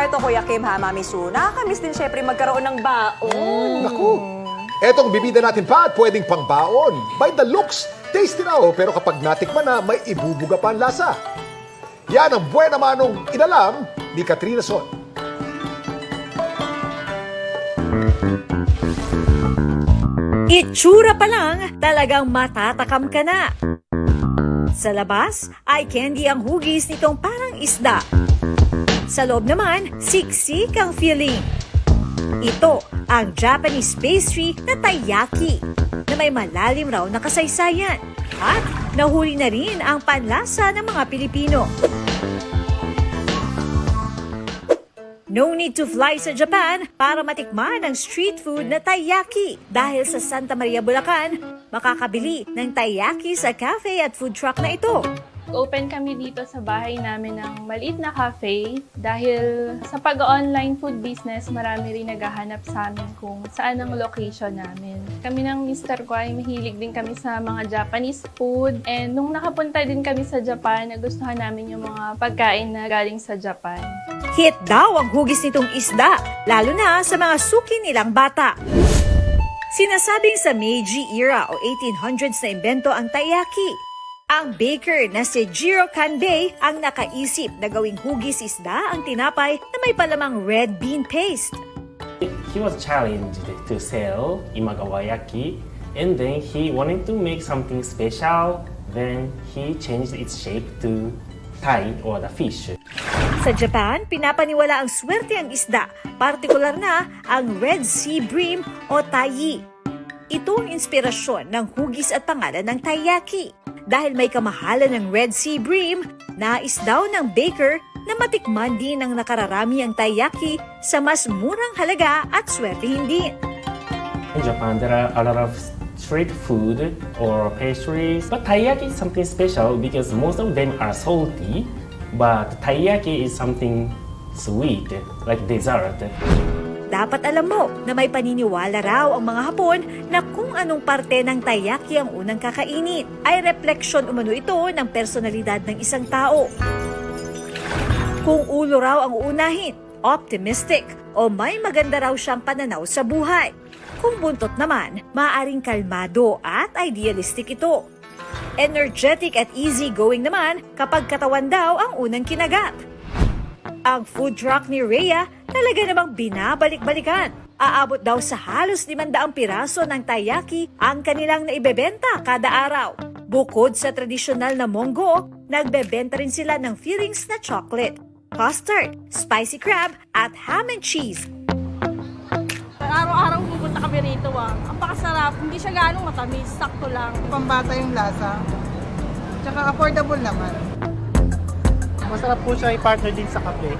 ito, Kuya Kim, ha, Mami Su. Nakakamiss din syempre magkaroon ng baon. Naku, etong bibida natin pa at pwedeng pangbaon. By the looks, tasty na pero kapag natikman na, may ibubuga pa ang lasa. Yan ang buena manong inalam ni Katrina Son. Itsura pa lang, talagang matatakam ka na. Sa labas, ay candy ang hugis nitong parang isda. Sa loob naman, siksik ang filling. Ito ang Japanese pastry na taiyaki na may malalim raw na kasaysayan at nahuli na rin ang panlasa ng mga Pilipino. No need to fly sa Japan para matikman ang street food na taiyaki. Dahil sa Santa Maria, Bulacan, makakabili ng taiyaki sa cafe at food truck na ito. Open kami dito sa bahay namin ng maliit na cafe dahil sa pag-online food business, marami rin naghahanap sa amin kung saan ang location namin. Kami ng Mr. ko ay mahilig din kami sa mga Japanese food, and nung nakapunta din kami sa Japan, nagustuhan namin yung mga pagkain na galing sa Japan. Hit daw ang hugis nitong isda, lalo na sa mga suki nilang bata. Sinasabing sa Meiji era o 1800s na imbento ang taiyaki. Ang baker na si Jiro Kanbei ang nakaisip na gawing hugis isda ang tinapay na may palamang red bean paste. He was challenged to sell imagawayaki, and then he wanted to make something special. Then he changed its shape to tai or the fish. Sa Japan, pinapaniwala ang swerte ang isda, partikular na ang Red Sea Bream o tayi. Ito ang inspirasyon ng hugis at pangalan ng taiyaki. Dahil may kamahalan ng Red Sea Bream, nais daw ng baker na matikman din ng nakararami ang taiyaki sa mas murang halaga at swertihin din. In Japan, there are a lot of street food or pastries, but taiyaki is something special because most of them are salty, but taiyaki is something sweet, like dessert. Dapat alam mo na may paniniwala raw ang mga Hapon na kung anong parte ng taiyaki ang unang kakainin, ay refleksyon umano ito ng personalidad ng isang tao. Kung ulo raw ang uunahin, optimistic, o may maganda raw siyang pananaw sa buhay. Kung buntot naman, maaaring kalmado at idealistic ito. Energetic at easygoing naman kapag katawan daw ang unang kinagat. Ang food truck ni Rhea talaga namang binabalik-balikan. Aabot daw sa halos 500 piraso ng taiyaki ang kanilang naibebenta kada araw. Bukod sa tradisyonal na monggo, nagbebenta rin sila ng fillings na chocolate, custard, spicy crab at ham and cheese. Araw-araw pupunta kami rito Ang pakasarap, hindi siya ganong matamis, sakto lang. Pambata yung lasa. Tsaka affordable naman. Masarap po siya i-partner din sa kape.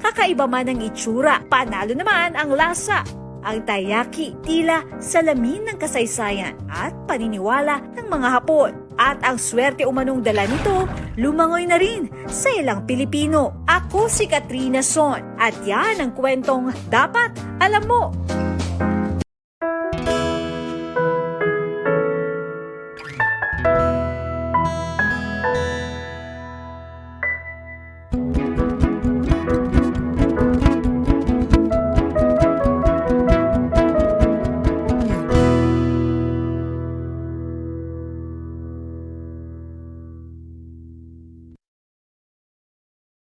Kakaiba man ang itsura, panalo naman ang lasa. Ang taiyaki tila salamin ng kasaysayan at paniniwala ng mga Hapon. At ang swerte umanong dala nito, lumangoy na rin sa ilang Pilipino. Ako si Katrina Son at yan ang kwentong dapat alam mo.